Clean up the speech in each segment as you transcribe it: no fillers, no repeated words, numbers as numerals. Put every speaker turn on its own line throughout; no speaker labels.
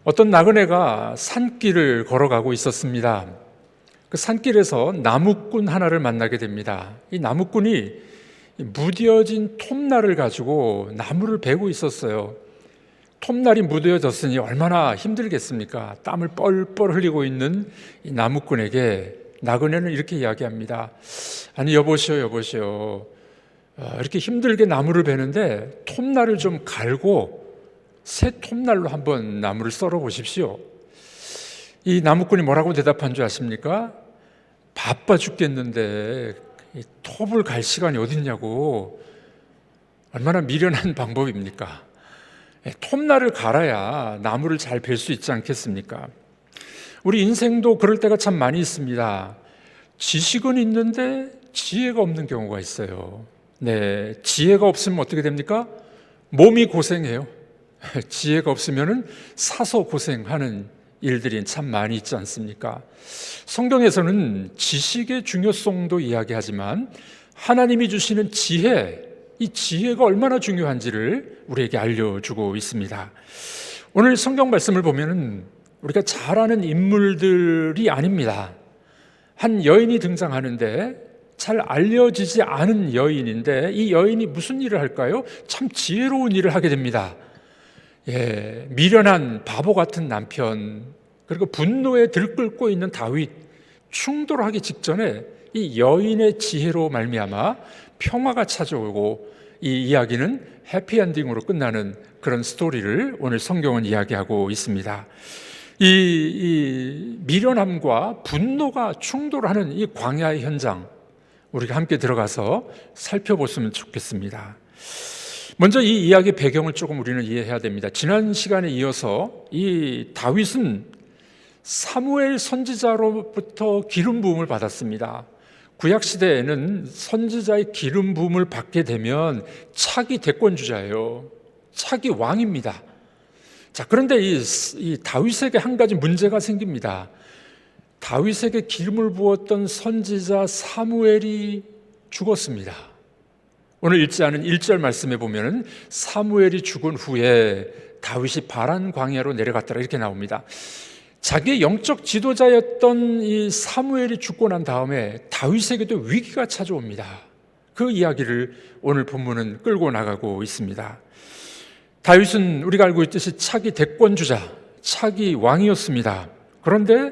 어떤 나그네가 산길을 걸어가고 있었습니다. 그 산길에서 나무꾼 하나를 만나게 됩니다. 이 나무꾼이 무뎌진 톱날을 가지고 나무를 베고 있었어요. 톱날이 무뎌졌으니 얼마나 힘들겠습니까? 땀을 뻘뻘 흘리고 있는 이 나무꾼에게 나그네는 이렇게 이야기합니다. 아니, 여보시오. 이렇게 힘들게 나무를 베는데 톱날을 좀 갈고 새 톱날로 한번 나무를 썰어 보십시오. 이 나무꾼이 뭐라고 대답한 줄 아십니까? 바빠 죽겠는데 이 톱을 갈 시간이 어딨냐고. 얼마나 미련한 방법입니까? 톱날을 갈아야 나무를 잘 벨 수 있지 않겠습니까? 우리 인생도 그럴 때가 참 많이 있습니다. 지식은 있는데 지혜가 없는 경우가 있어요. 네, 지혜가 없으면 어떻게 됩니까? 몸이 고생해요. 지혜가 없으면 사서 고생하는 일들이 참 많이 있지 않습니까? 성경에서는 지식의 중요성도 이야기하지만 하나님이 주시는 지혜, 이 지혜가 얼마나 중요한지를 우리에게 알려주고 있습니다. 오늘 성경 말씀을 보면 우리가 잘 아는 인물들이 아닙니다. 한 여인이 등장하는데 잘 알려지지 않은 여인인데 이 여인이 무슨 일을 할까요? 참 지혜로운 일을 하게 됩니다. 미련한 바보 같은 남편, 그리고 분노에 들끓고 있는 다윗, 충돌하기 직전에 이 여인의 지혜로 말미암아 평화가 찾아오고 이 이야기는 해피엔딩으로 끝나는 그런 스토리를 오늘 성경은 이야기하고 있습니다. 이 미련함과 분노가 충돌하는 이 광야의 현장, 우리가 함께 들어가서 살펴보시면 좋겠습니다. 먼저 이 이야기 배경을 조금 우리는 이해해야 됩니다. 지난 시간에 이어서 이 다윗은 사무엘 선지자로부터 기름 부음을 받았습니다. 구약 시대에는 선지자의 기름 부음을 받게 되면 차기 대권주자예요. 차기 왕입니다. 자, 그런데 이 다윗에게 한 가지 문제가 생깁니다. 다윗에게 기름을 부었던 선지자 사무엘이 죽었습니다. 오늘 읽지 않은 1절 말씀에 보면은 사무엘이 죽은 후에 다윗이 바란 광야로 내려갔더라 이렇게 나옵니다. 자기의 영적 지도자였던 이 사무엘이 죽고 난 다음에 다윗에게도 위기가 찾아옵니다. 그 이야기를 오늘 본문은 끌고 나가고 있습니다. 다윗은 우리가 알고 있듯이 차기 대권주자, 차기 왕이었습니다. 그런데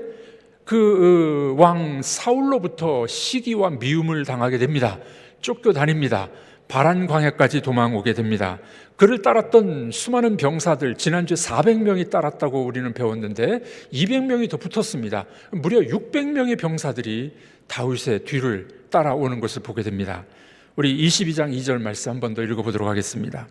그 왕 사울로부터 시기와 미움을 당하게 됩니다. 쫓겨다닙니다. 바란 광야까지 도망오게 됩니다. 그를 따랐던 수많은 병사들, 지난주에 400명이 따랐다고 우리는 배웠는데 200명이 더 붙었습니다. 무려 600명의 병사들이 다윗의 뒤를 따라오는 것을 보게 됩니다. 우리 22장 2절 말씀 한 번 더 읽어보도록 하겠습니다.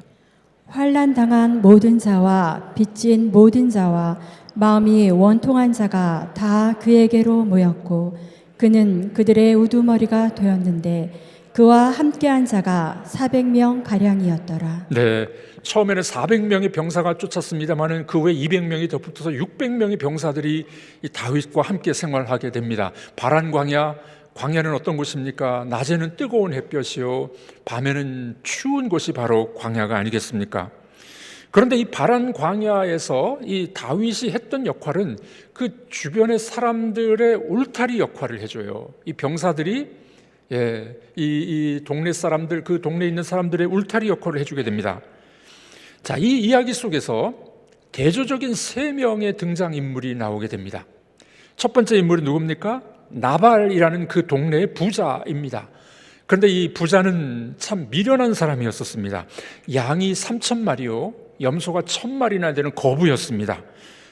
환난당한 모든 자와 빚진 모든 자와 마음이 원통한 자가 다 그에게로 모였고 그는 그들의 우두머리가 되었는데 그와 함께한 자가 400명 가량이었더라.
네, 처음에는 400명의 병사가 쫓았습니다만은 그 후에 200명이 더 붙어서 600명의 병사들이 이 다윗과 함께 생활하게 됩니다. 바란 광야는 어떤 곳입니까? 낮에는 뜨거운 햇볕이요, 밤에는 추운 곳이 바로 광야가 아니겠습니까? 그런데 이 바란 광야에서 이 다윗이 했던 역할은 그 주변의 사람들의 울타리 역할을 해줘요. 이 병사들이 이 동네 사람들, 그 동네에 있는 사람들의 울타리 역할을 해주게 됩니다. 자, 이 이야기 속에서 대조적인 3명의 등장인물이 나오게 됩니다. 첫 번째 인물은 누굽니까? 나발이라는 그 동네의 부자입니다. 그런데 이 부자는 참 미련한 사람이었었습니다. 양이 3,000마리요, 염소가 1,000마리나 되는 거부였습니다.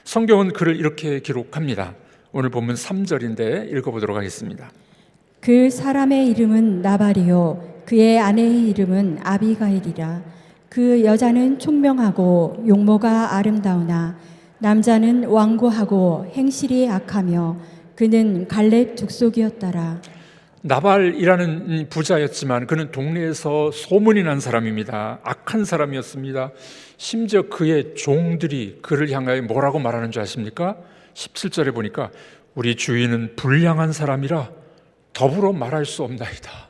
성경은 그를 이렇게 기록합니다. 오늘 본문 3절인데 읽어보도록 하겠습니다.
그 사람의 이름은 나발이요 그의 아내의 이름은 아비가일이라. 그 여자는 총명하고 용모가 아름다우나 남자는 완고하고 행실이 악하며 그는 갈렙 족속이었더라.
나발이라는 부자였지만 그는 동네에서 소문이 난 사람입니다. 악한 사람이었습니다. 심지어 그의 종들이 그를 향하여 뭐라고 말하는 줄 아십니까? 17절에 보니까 우리 주인은 불량한 사람이라 더불어 말할 수 없나이다.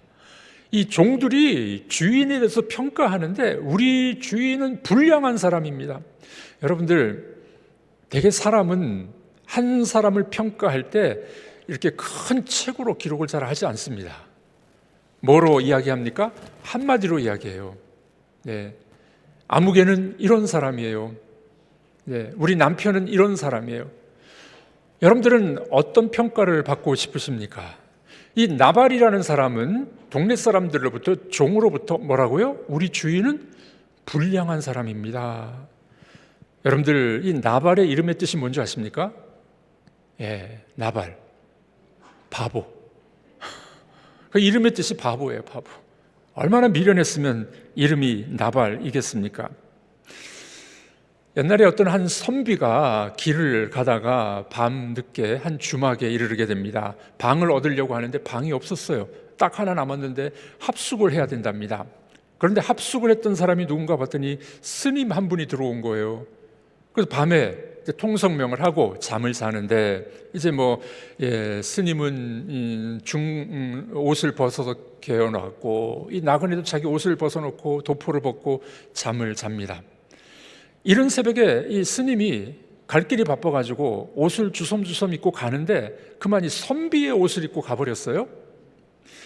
이 종들이 주인에 대해서 평가하는데 우리 주인은 불량한 사람입니다. 여러분들, 대개 사람은 한 사람을 평가할 때 이렇게 큰 책으로 기록을 잘 하지 않습니다. 뭐로 이야기합니까? 한마디로 이야기해요. 네. 아무개는 이런 사람이에요. 네. 우리 남편은 이런 사람이에요. 여러분들은 어떤 평가를 받고 싶으십니까? 이 나발이라는 사람은 동네 사람들로부터, 종으로부터 뭐라고요? 우리 주인은 불량한 사람입니다. 여러분들, 이 나발의 이름의 뜻이 뭔지 아십니까? 예, 나발, 바보. 그 이름의 뜻이 바보예요, 바보. 얼마나 미련했으면 이름이 나발이겠습니까? 옛날에 어떤 한 선비가 길을 가다가 밤 늦게 한 주막에 이르게 됩니다. 방을 얻으려고 하는데 방이 없었어요. 딱 하나 남았는데 합숙을 해야 된답니다. 그런데 합숙을 했던 사람이 누군가 봤더니 스님 한 분이 들어온 거예요. 그래서 밤에 통성명을 하고 잠을 자는데, 이제 스님은 옷을 벗어서 개어놨고, 이 나그네도 자기 옷을 벗어놓고 도포를 벗고 잠을 잡니다. 이른 새벽에 이 스님이 갈 길이 바빠가지고 옷을 주섬주섬 입고 가는데 그만 이 선비의 옷을 입고 가버렸어요.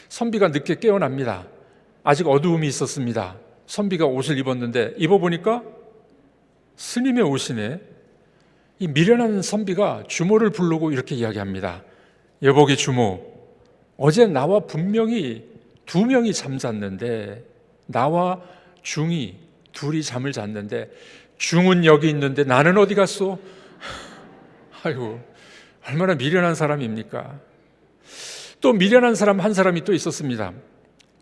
선비가 늦게 깨어납니다. 아직 어두움이 있었습니다. 선비가 옷을 입었는데 입어보니까 스님의 옷이네. 이 미련한 선비가 주모를 부르고 이렇게 이야기합니다. 여보기 주모, 어제 나와 분명히 2명이 잠잤는데, 나와 중이 둘이 잠을 잤는데 중은 여기 있는데 나는 어디 갔소? 아이고, 얼마나 미련한 사람입니까? 또 미련한 사람 한 사람이 또 있었습니다.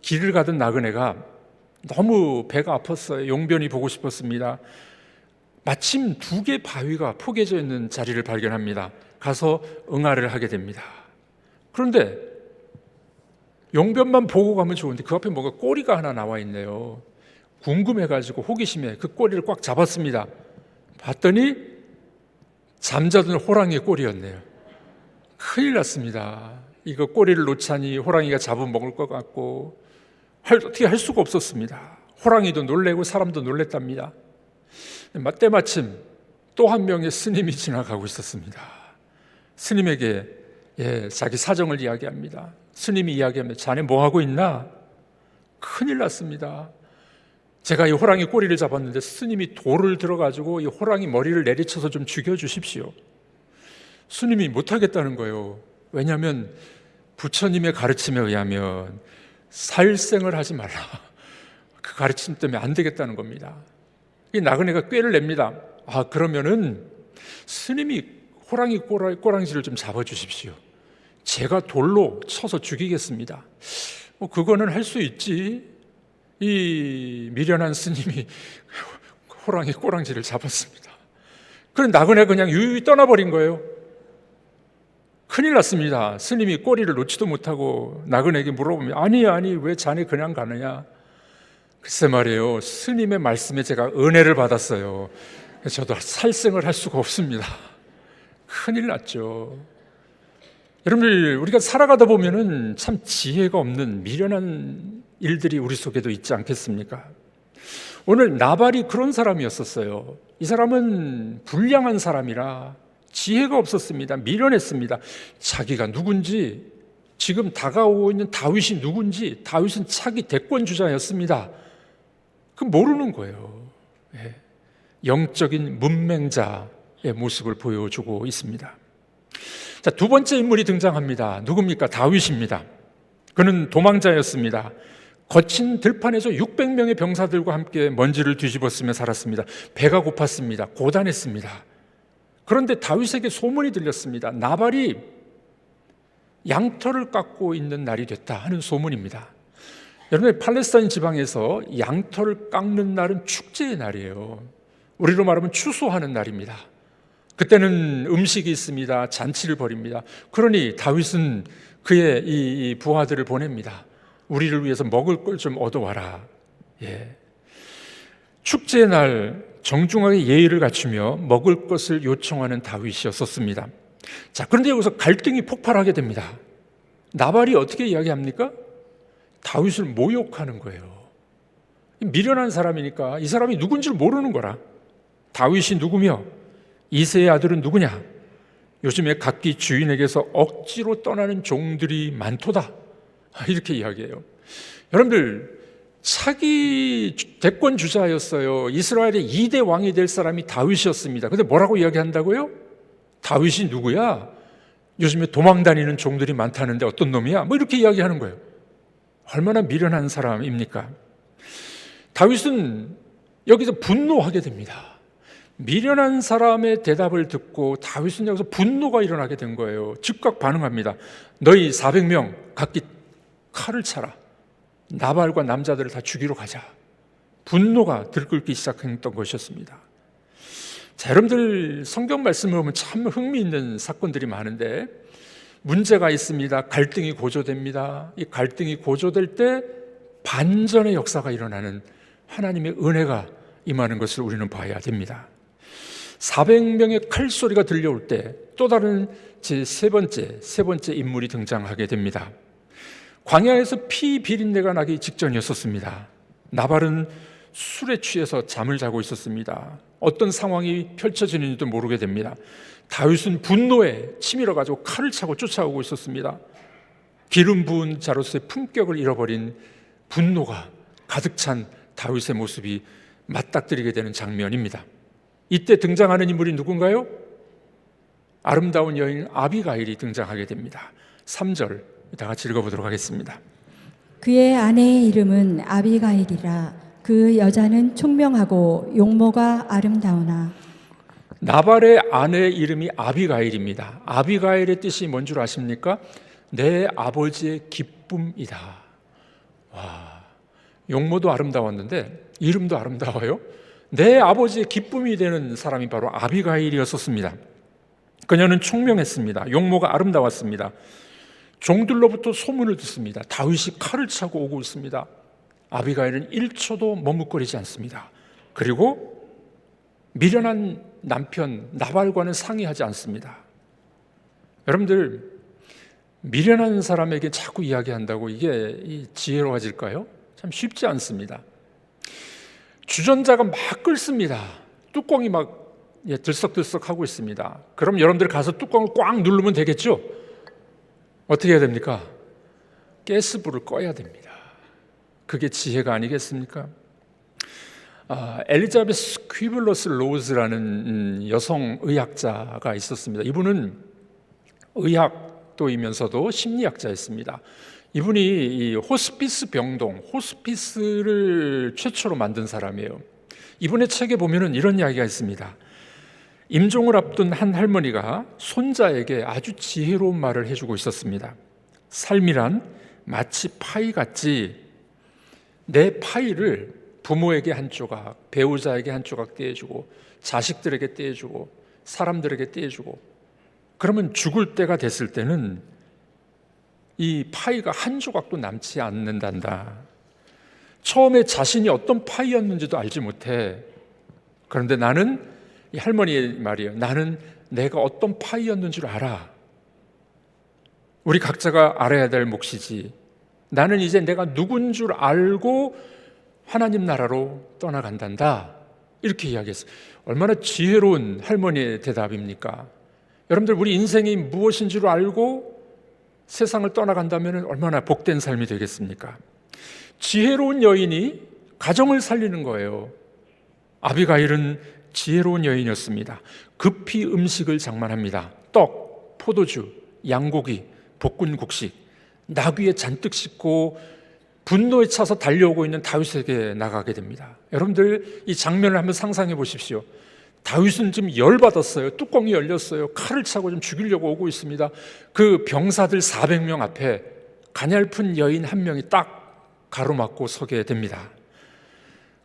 길을 가던 나그네가 너무 배가 아팠어요. 용변이 보고 싶었습니다. 마침 2개 바위가 포개져 있는 자리를 발견합니다. 가서 응아를 하게 됩니다. 그런데 용변만 보고 가면 좋은데 그 앞에 뭔가 꼬리가 하나 나와 있네요. 궁금해가지고 호기심에 그 꼬리를 꽉 잡았습니다. 봤더니 잠자던 호랑이의 꼬리였네요. 큰일 났습니다. 이거 꼬리를 놓자니 호랑이가 잡아먹을 것 같고 어떻게 할 수가 없었습니다. 호랑이도 놀래고 사람도 놀랬답니다. 때마침 또 한 명의 스님이 지나가고 있었습니다. 스님에게 자기 사정을 이야기합니다. 스님이 이야기하면 자네 뭐 하고 있나? 큰일 났습니다. 제가 이 호랑이 꼬리를 잡았는데 스님이 돌을 들어가지고 이 호랑이 머리를 내리쳐서 좀 죽여주십시오. 스님이 못하겠다는 거예요. 왜냐하면 부처님의 가르침에 의하면 살생을 하지 말라. 그 가르침 때문에 안 되겠다는 겁니다. 이 나그네가 꾀를 냅니다. 그러면은 스님이 호랑이 꼬랑지를 좀 잡아주십시오. 제가 돌로 쳐서 죽이겠습니다. 그거는 할 수 있지. 이 미련한 스님이 호랑이 꼬랑지를 잡았습니다. 그런 나그네 그냥 유유히 떠나버린 거예요. 큰일 났습니다. 스님이 꼬리를 놓지도 못하고 나그네에게 물어보면 아니 왜 자네 그냥 가느냐. 글쎄 말이에요, 스님의 말씀에 제가 은혜를 받았어요. 저도 살생을 할 수가 없습니다. 큰일 났죠. 여러분들, 우리가 살아가다 보면은 참 지혜가 없는 미련한 일들이 우리 속에도 있지 않겠습니까? 오늘 나발이 그런 사람이었었어요. 이 사람은 불량한 사람이라 지혜가 없었습니다. 미련했습니다. 자기가 누군지, 지금 다가오고 있는 다윗이 누군지, 다윗은 차기 대권주자였습니다. 그 모르는 거예요. 영적인 문맹자의 모습을 보여주고 있습니다. 자, 2번째 인물이 등장합니다. 누굽니까? 다윗입니다. 그는 도망자였습니다. 거친 들판에서 600명의 병사들과 함께 먼지를 뒤집었으며 살았습니다. 배가 고팠습니다. 고단했습니다. 그런데 다윗에게 소문이 들렸습니다. 나발이 양털을 깎고 있는 날이 됐다 하는 소문입니다. 여러분, 팔레스타인 지방에서 양털을 깎는 날은 축제의 날이에요. 우리로 말하면 추수하는 날입니다. 그때는 음식이 있습니다. 잔치를 벌입니다. 그러니 다윗은 그의 이 부하들을 보냅니다. 우리를 위해서 먹을 걸 좀 얻어와라. 축제의 날 정중하게 예의를 갖추며 먹을 것을 요청하는 다윗이었었습니다. 자, 그런데 여기서 갈등이 폭발하게 됩니다. 나발이 어떻게 이야기합니까? 다윗을 모욕하는 거예요. 미련한 사람이니까 이 사람이 누군지를 모르는 거라. 다윗이 누구며 이새의 아들은 누구냐? 요즘에 각기 주인에게서 억지로 떠나는 종들이 많도다. 이렇게 이야기해요. 여러분들, 차기 대권 주자였어요. 이스라엘의 2대 왕이 될 사람이 다윗이었습니다. 근데 뭐라고 이야기한다고요? 다윗이 누구야? 요즘에 도망다니는 종들이 많다는데 어떤 놈이야? 뭐 이렇게 이야기하는 거예요. 얼마나 미련한 사람입니까? 다윗은 여기서 분노하게 됩니다. 미련한 사람의 대답을 듣고 다윗은 여기서 분노가 일어나게 된 거예요. 즉각 반응합니다. 너희 400명 각기 칼을 차라. 나발과 남자들을 다 죽이러 가자. 분노가 들끓기 시작했던 것이었습니다. 자, 여러분들 성경 말씀을 보면 참 흥미있는 사건들이 많은데 문제가 있습니다. 갈등이 고조됩니다. 이 갈등이 고조될 때 반전의 역사가 일어나는 하나님의 은혜가 임하는 것을 우리는 봐야 됩니다. 400명의 칼소리가 들려올 때 또 다른 세 번째 인물이 등장하게 됩니다. 광야에서 피 비린내가 나기 직전이었었습니다. 나발은 술에 취해서 잠을 자고 있었습니다. 어떤 상황이 펼쳐지는지도 모르게 됩니다. 다윗은 분노에 치밀어 가지고 칼을 차고 쫓아오고 있었습니다. 기름 부은 자로서의 품격을 잃어버린 분노가 가득 찬 다윗의 모습이 맞닥뜨리게 되는 장면입니다. 이때 등장하는 인물이 누군가요? 아름다운 여인 아비가일이 등장하게 됩니다. 3절 다 같이 읽어보도록 하겠습니다.
그의 아내의 이름은 아비가일이라. 그 여자는 총명하고 용모가 아름다우나.
나발의 아내의 이름이 아비가일입니다. 아비가일의 뜻이 뭔 줄 아십니까? 내 아버지의 기쁨이다. 와, 용모도 아름다웠는데 이름도 아름다워요. 내 아버지의 기쁨이 되는 사람이 바로 아비가일이었습니다. 그녀는 총명했습니다. 용모가 아름다웠습니다. 종들로부터 소문을 듣습니다. 다윗이 칼을 차고 오고 있습니다. 아비가일은 1초도 머뭇거리지 않습니다. 그리고 미련한 남편 나발과는 상의하지 않습니다. 여러분들, 미련한 사람에게 자꾸 이야기한다고 이게 지혜로워질까요? 참 쉽지 않습니다. 주전자가 막 끓습니다. 뚜껑이 막 들썩들썩 하고 있습니다. 그럼 여러분들 가서 뚜껑을 꽉 누르면 되겠죠? 어떻게 해야 됩니까? 가스불을 꺼야 됩니다. 그게 지혜가 아니겠습니까? 엘리자베스 퀴블러스 로즈라는 여성 의학자가 있었습니다. 이분은 의학도이면서도 심리학자였습니다. 이분이 이 호스피스 병동, 호스피스를 최초로 만든 사람이에요. 이분의 책에 보면은 이런 이야기가 있습니다. 임종을 앞둔 한 할머니가 손자에게 아주 지혜로운 말을 해주고 있었습니다. 삶이란 마치 파이 같지, 내 파이를 부모에게 한 조각, 배우자에게 한 조각 떼어주고, 자식들에게 떼어주고, 사람들에게 떼어주고, 그러면 죽을 때가 됐을 때는 이 파이가 한 조각도 남지 않는단다. 처음에 자신이 어떤 파이였는지도 알지 못해. 그런데 나는, 이 할머니의 말이에요, 나는 내가 어떤 파이였는 줄 알아. 우리 각자가 알아야 될 몫이지. 나는 이제 내가 누군 줄 알고 하나님 나라로 떠나간단다. 이렇게 이야기했어요. 얼마나 지혜로운 할머니의 대답입니까? 여러분들, 우리 인생이 무엇인 줄 알고 세상을 떠나간다면 얼마나 복된 삶이 되겠습니까? 지혜로운 여인이 가정을 살리는 거예요. 아비가일은 지혜로운 여인이었습니다. 급히 음식을 장만합니다. 떡, 포도주, 양고기, 볶은국식, 나귀에 잔뜩 싣고 분노에 차서 달려오고 있는 다윗에게 나가게 됩니다. 여러분들, 이 장면을 한번 상상해 보십시오. 다윗은 지금 열받았어요. 뚜껑이 열렸어요. 칼을 차고 좀 죽이려고 오고 있습니다. 그 병사들 400명 앞에 가냘픈 여인 한 명이 딱 가로막고 서게 됩니다.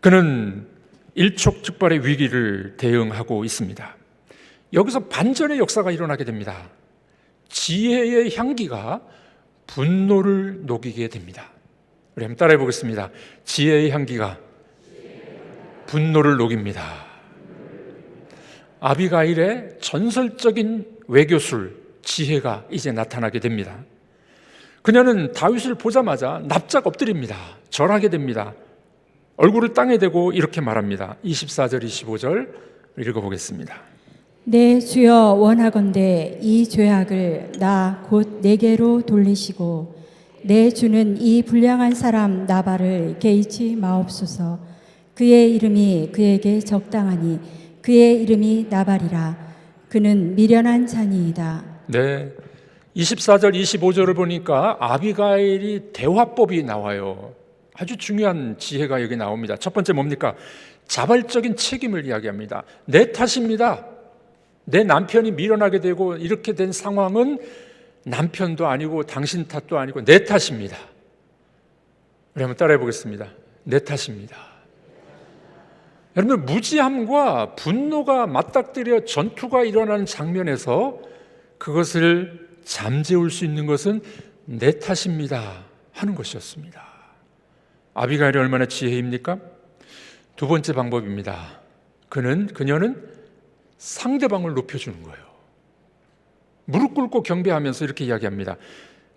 그는 일촉즉발의 위기를 대응하고 있습니다. 여기서 반전의 역사가 일어나게 됩니다. 지혜의 향기가 분노를 녹이게 됩니다. 우리 한번 따라해 보겠습니다. 지혜의 향기가 분노를 녹입니다. 아비가일의 전설적인 외교술, 지혜가 이제 나타나게 됩니다. 그녀는 다윗을 보자마자 납작 엎드립니다. 절하게 됩니다. 얼굴을 땅에 대고 이렇게 말합니다. 24절, 25절 읽어보겠습니다.
내 주여 원하건대 이 죄악을 나 곧 내게로 돌리시고 내 주는 이 불량한 사람 나발을 개의치 마옵소서. 그의 이름이 그에게 적당하니 그의 이름이 나발이라. 그는 미련한 자니이다.
네, 24절 25절을 보니까 아비가일이 대화법이 나와요. 아주 중요한 지혜가 여기 나옵니다. 첫 번째 뭡니까? 자발적인 책임을 이야기합니다. 내 탓입니다. 내 남편이 미련하게 되고 이렇게 된 상황은 남편도 아니고 당신 탓도 아니고 내 탓입니다. 우리 한번 따라해 보겠습니다. 내 탓입니다. 여러분, 무지함과 분노가 맞닥뜨려 전투가 일어나는 장면에서 그것을 잠재울 수 있는 것은 내 탓입니다 하는 것이었습니다. 아비가일이 얼마나 지혜입니까? 두 번째 방법입니다. 그녀는 상대방을 높여주는 거예요. 무릎 꿇고 경배하면서 이렇게 이야기합니다.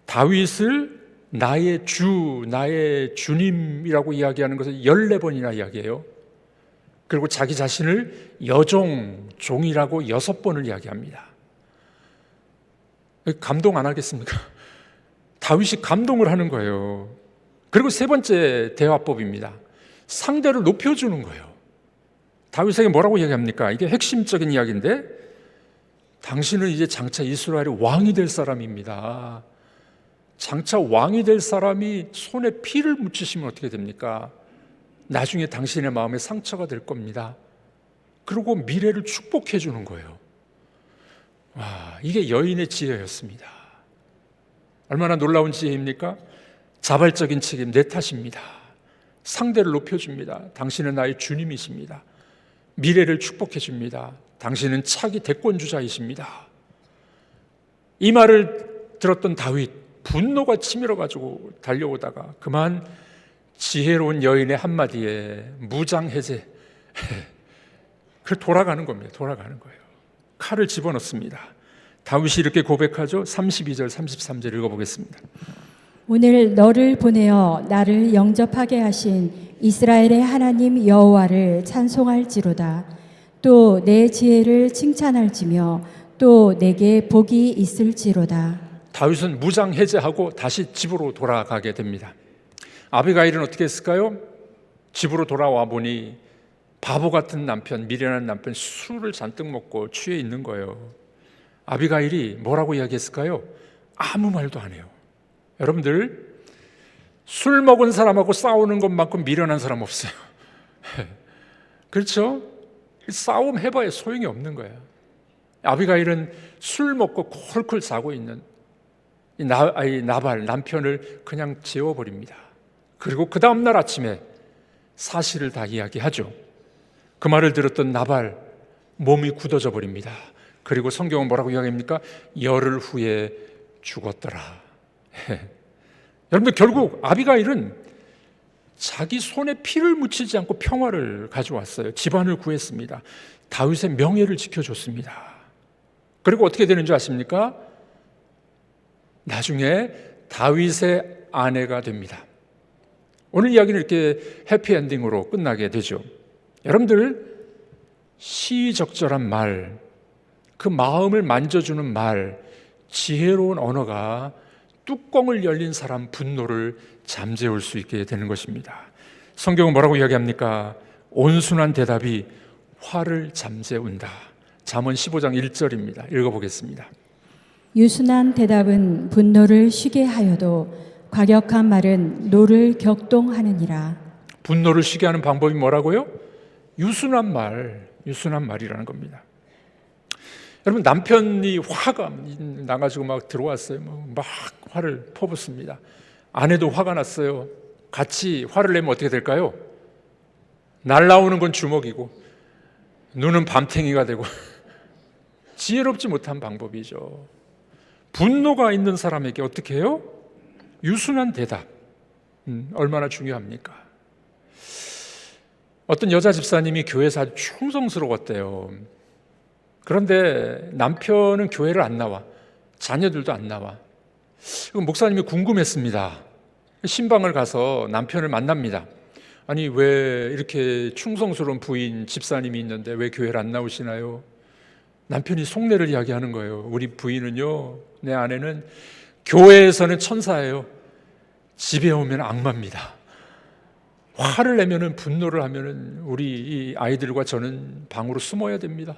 다윗을 나의 주, 나의 주님이라고 이야기하는 것을 14번이나 이야기해요. 그리고 자기 자신을 여종, 종이라고 6번을 이야기합니다. 감동 안 하겠습니까? 다윗이 감동을 하는 거예요. 그리고 세 번째 대화법입니다. 상대를 높여주는 거예요. 다윗에게 뭐라고 이야기합니까? 이게 핵심적인 이야기인데, 당신은 이제 장차 이스라엘의 왕이 될 사람입니다. 장차 왕이 될 사람이 손에 피를 묻히시면 어떻게 됩니까? 나중에 당신의 마음에 상처가 될 겁니다. 그리고 미래를 축복해 주는 거예요. 와, 이게 여인의 지혜였습니다. 얼마나 놀라운 지혜입니까? 자발적인 책임, 내 탓입니다. 상대를 높여줍니다. 당신은 나의 주님이십니다. 미래를 축복해 줍니다. 당신은 차기 대권주자이십니다. 이 말을 들었던 다윗, 분노가 치밀어가지고 달려오다가 그만 지혜로운 여인의 한마디에 무장해제, 그 돌아가는 겁니다. 돌아가는 거예요. 칼을 집어넣습니다. 다윗이 이렇게 고백하죠. 32절, 33절 읽어보겠습니다.
오늘 너를 보내어 나를 영접하게 하신 이스라엘의 하나님 여호와를 찬송할지로다. 또 내 지혜를 칭찬할지며 또 내게 복이 있을지로다.
다윗은 무장 해제하고 다시 집으로 돌아가게 됩니다. 아비가일은 어떻게 했을까요? 집으로 돌아와 보니 바보 같은 남편, 미련한 남편 술을 잔뜩 먹고 취해 있는 거예요. 아비가일이 뭐라고 이야기했을까요? 아무 말도 안 해요. 여러분들, 술 먹은 사람하고 싸우는 것만큼 미련한 사람 없어요. 그렇죠? 싸움 해봐야 소용이 없는 거예요. 아비가일은 술 먹고 콜콜 자고 있는 이 나발 남편을 그냥 재워버립니다. 그리고 그 다음날 아침에 사실을 다 이야기하죠. 그 말을 들었던 나발 몸이 굳어져 버립니다. 그리고 성경은 뭐라고 이야기합니까? 열흘 후에 죽었더라. 여러분들, 결국 아비가일은 자기 손에 피를 묻히지 않고 평화를 가져왔어요. 집안을 구했습니다. 다윗의 명예를 지켜줬습니다. 그리고 어떻게 되는 줄 아십니까? 나중에 다윗의 아내가 됩니다. 오늘 이야기는 이렇게 해피엔딩으로 끝나게 되죠. 여러분들, 시의적절한 말, 그 마음을 만져주는 말, 지혜로운 언어가 뚜껑을 열린 사람 분노를 잠재울 수 있게 되는 것입니다. 성경은 뭐라고 이야기합니까? 온순한 대답이 화를 잠재운다. 잠언 15장 1절입니다. 읽어보겠습니다.
유순한 대답은 분노를 쉬게 하여도 과격한 말은 노를 격동하느니라.
분노를 쉬게 하는 방법이 뭐라고요? 유순한 말이라는 겁니다. 여러분, 남편이 화가 나가지고 막 들어왔어요. 막 화를 퍼붓습니다. 아내도 화가 났어요. 같이 화를 내면 어떻게 될까요? 날라오는 건 주먹이고 눈은 밤탱이가 되고 지혜롭지 못한 방법이죠. 분노가 있는 사람에게 어떻게 해요? 유순한 대답. 얼마나 중요합니까? 어떤 여자 집사님이 교회에서 아주 충성스러웠대요. 그런데 남편은 교회를 안 나와. 자녀들도 안 나와. 목사님이 궁금했습니다. 신방을 가서 남편을 만납니다. 아니, 왜 이렇게 충성스러운 부인 집사님이 있는데 왜 교회를 안 나오시나요? 남편이 속내를 이야기하는 거예요. 우리 부인은요, 내 아내는 교회에서는 천사예요. 집에 오면 악마입니다. 화를 내면은, 분노를 하면은 우리 이 아이들과 저는 방으로 숨어야 됩니다.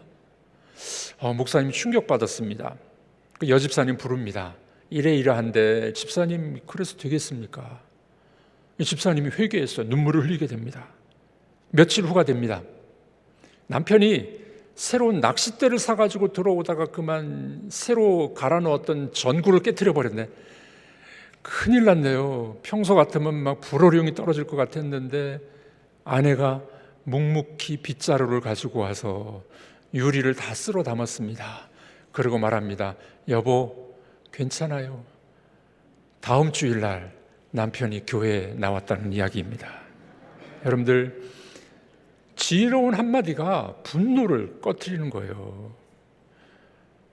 목사님이 충격받았습니다. 그 여집사님 부릅니다. 이러이러한데 집사님 그래서 되겠습니까? 이 집사님이 회개했어요. 눈물을 흘리게 됩니다. 며칠 후가 됩니다. 남편이 새로운 낚싯대를 사가지고 들어오다가 그만 새로 갈아 넣었던 전구를 깨트려 버렸네. 큰일 났네요. 평소 같으면 막 불호령이 떨어질 것 같았는데 아내가 묵묵히 빗자루를 가지고 와서 유리를 다 쓸어 담았습니다. 그리고 말합니다. 여보, 괜찮아요. 다음 주일날 남편이 교회에 나왔다는 이야기입니다. 여러분들, 지혜로운 한마디가 분노를 꺼트리는 거예요.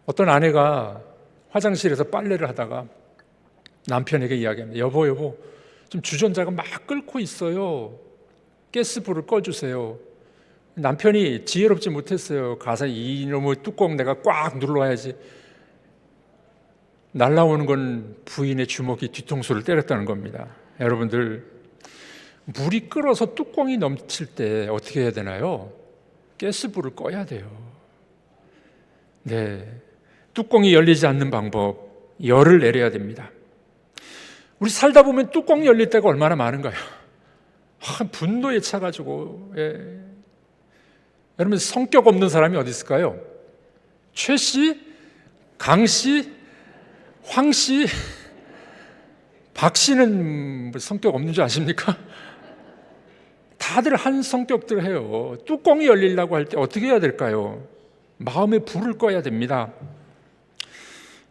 어떤 아내가 화장실에서 빨래를 하다가 남편에게 이야기합니다. 여보, 좀 주전자가 막 끓고 있어요. 가스불을 꺼주세요. 남편이 지혜롭지 못했어요. 가서 이놈의 뚜껑 내가 꽉 눌러야지. 날라오는 건 부인의 주먹이 뒤통수를 때렸다는 겁니다. 여러분들, 물이 끓어서 뚜껑이 넘칠 때 어떻게 해야 되나요? 가스불을 꺼야 돼요. 네, 뚜껑이 열리지 않는 방법, 열을 내려야 됩니다. 우리 살다 보면 뚜껑이 열릴 때가 얼마나 많은가요? 분노에 차가지고. 여러분, 성격 없는 사람이 어디 있을까요? 최 씨, 강 씨, 황 씨, 박 씨는 성격 없는 줄 아십니까? 다들 한 성격들 해요. 뚜껑이 열리려고 할 때 어떻게 해야 될까요? 마음에 불을 꺼야 됩니다.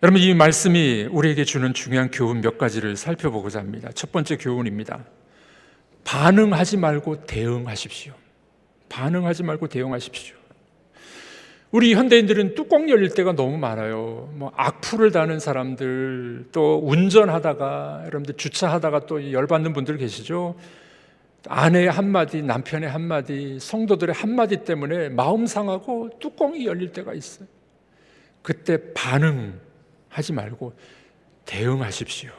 여러분, 이 말씀이 우리에게 주는 중요한 교훈 몇 가지를 살펴보고자 합니다. 첫 번째 교훈입니다. 반응하지 말고 대응하십시오. 반응하지 말고 대응하십시오. 우리 현대인들은 뚜껑 열릴 때가 너무 많아요. 악플을 다는 사람들, 또 운전하다가, 여러분들 주차하다가 또 열받는 분들 계시죠? 아내의 한마디, 남편의 한마디, 성도들의 한마디 때문에 마음 상하고 뚜껑이 열릴 때가 있어요. 그때 반응하지 말고 대응하십시오.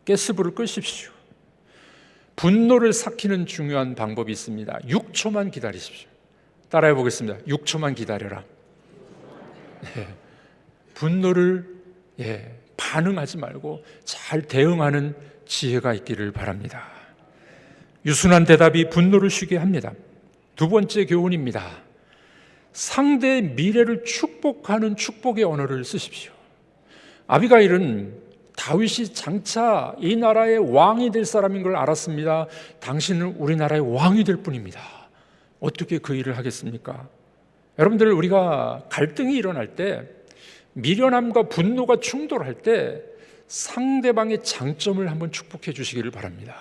가스불을 끄십시오. 분노를 삭히는 중요한 방법이 있습니다. 6초만 기다리십시오. 따라해 보겠습니다. 6초만 기다려라. 분노를 반응하지 말고 잘 대응하는 지혜가 있기를 바랍니다. 유순한 대답이 분노를 쉬게 합니다. 두 번째 교훈입니다. 상대의 미래를 축복하는 축복의 언어를 쓰십시오. 아비가일은 다윗이 장차 이 나라의 왕이 될 사람인 걸 알았습니다. 당신은 우리나라의 왕이 될 뿐입니다. 어떻게 그 일을 하겠습니까? 여러분들, 우리가 갈등이 일어날 때, 미련함과 분노가 충돌할 때 상대방의 장점을 한번 축복해 주시기를 바랍니다.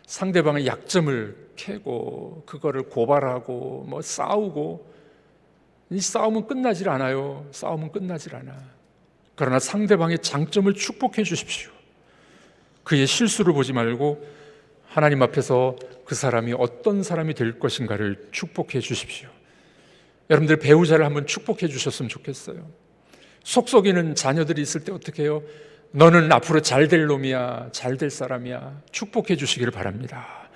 상대방의 약점을 캐고 그거를 고발하고 싸우고, 이 싸움은 끝나질 않아요. 싸움은 끝나질 않아. 그러나 상대방의 장점을 축복해 주십시오. 그의 실수를 보지 말고 하나님 앞에서 그 사람이 어떤 사람이 될 것인가를 축복해 주십시오. 여러분들, 배우자를 한번 축복해 주셨으면 좋겠어요. 속썩이는 자녀들이 있을 때 어떻게 해요? 너는 앞으로 잘 될 놈이야, 잘 될 사람이야. 축복해 주시기를 바랍니다.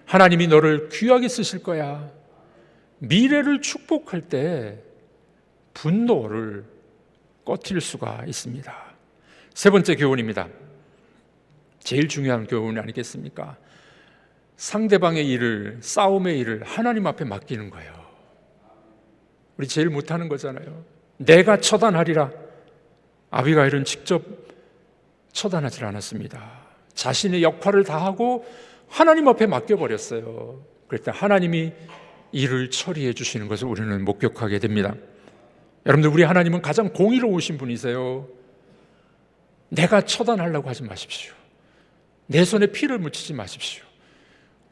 하나님이 너를 귀하게 쓰실 거야. 미래를 축복할 때 분노를 꺼트릴 수가 있습니다. 세 번째 교훈입니다. 제일 중요한 교훈이 아니겠습니까? 상대방의 일을, 싸움의 일을 하나님 앞에 맡기는 거예요. 우리 제일 못하는 거잖아요. 내가 처단하리라. 아비가일은 직접 처단하지 않았습니다. 자신의 역할을 다하고 하나님 앞에 맡겨버렸어요. 그럴 때 하나님이 일을 처리해 주시는 것을 우리는 목격하게 됩니다. 여러분들, 우리 하나님은 가장 공의로우신 분이세요. 내가 처단하려고 하지 마십시오. 내 손에 피를 묻히지 마십시오.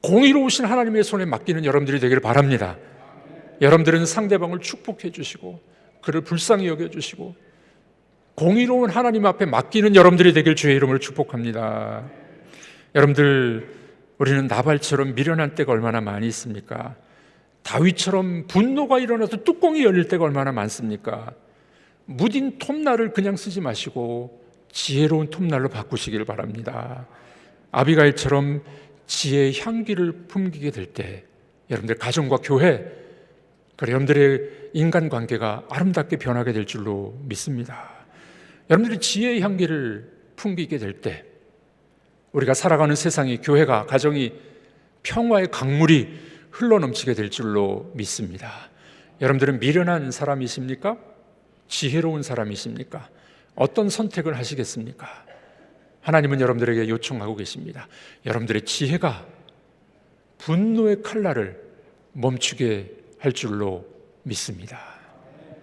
공의로우신 하나님의 손에 맡기는 여러분들이 되기를 바랍니다. 여러분들은 상대방을 축복해 주시고 그를 불쌍히 여겨주시고 공의로운 하나님 앞에 맡기는 여러분들이 되길 주의 이름으로 축복합니다. 여러분들, 우리는 나발처럼 미련한 때가 얼마나 많이 있습니까? 다윗처럼 분노가 일어나서 뚜껑이 열릴 때가 얼마나 많습니까? 무딘 톱날을 그냥 쓰지 마시고 지혜로운 톱날로 바꾸시길 바랍니다. 아비가일처럼 지혜의 향기를 품기게 될 때 여러분들 가정과 교회, 그리고 여러분들의 인간관계가 아름답게 변하게 될 줄로 믿습니다. 여러분들이 지혜의 향기를 풍기게 될 때 우리가 살아가는 세상이, 교회가, 가정이 평화의 강물이 흘러넘치게 될 줄로 믿습니다. 여러분들은 미련한 사람이십니까? 지혜로운 사람이십니까? 어떤 선택을 하시겠습니까? 하나님은 여러분들에게 요청하고 계십니다. 여러분들의 지혜가 분노의 칼날을 멈추게 할 줄로 믿습니다.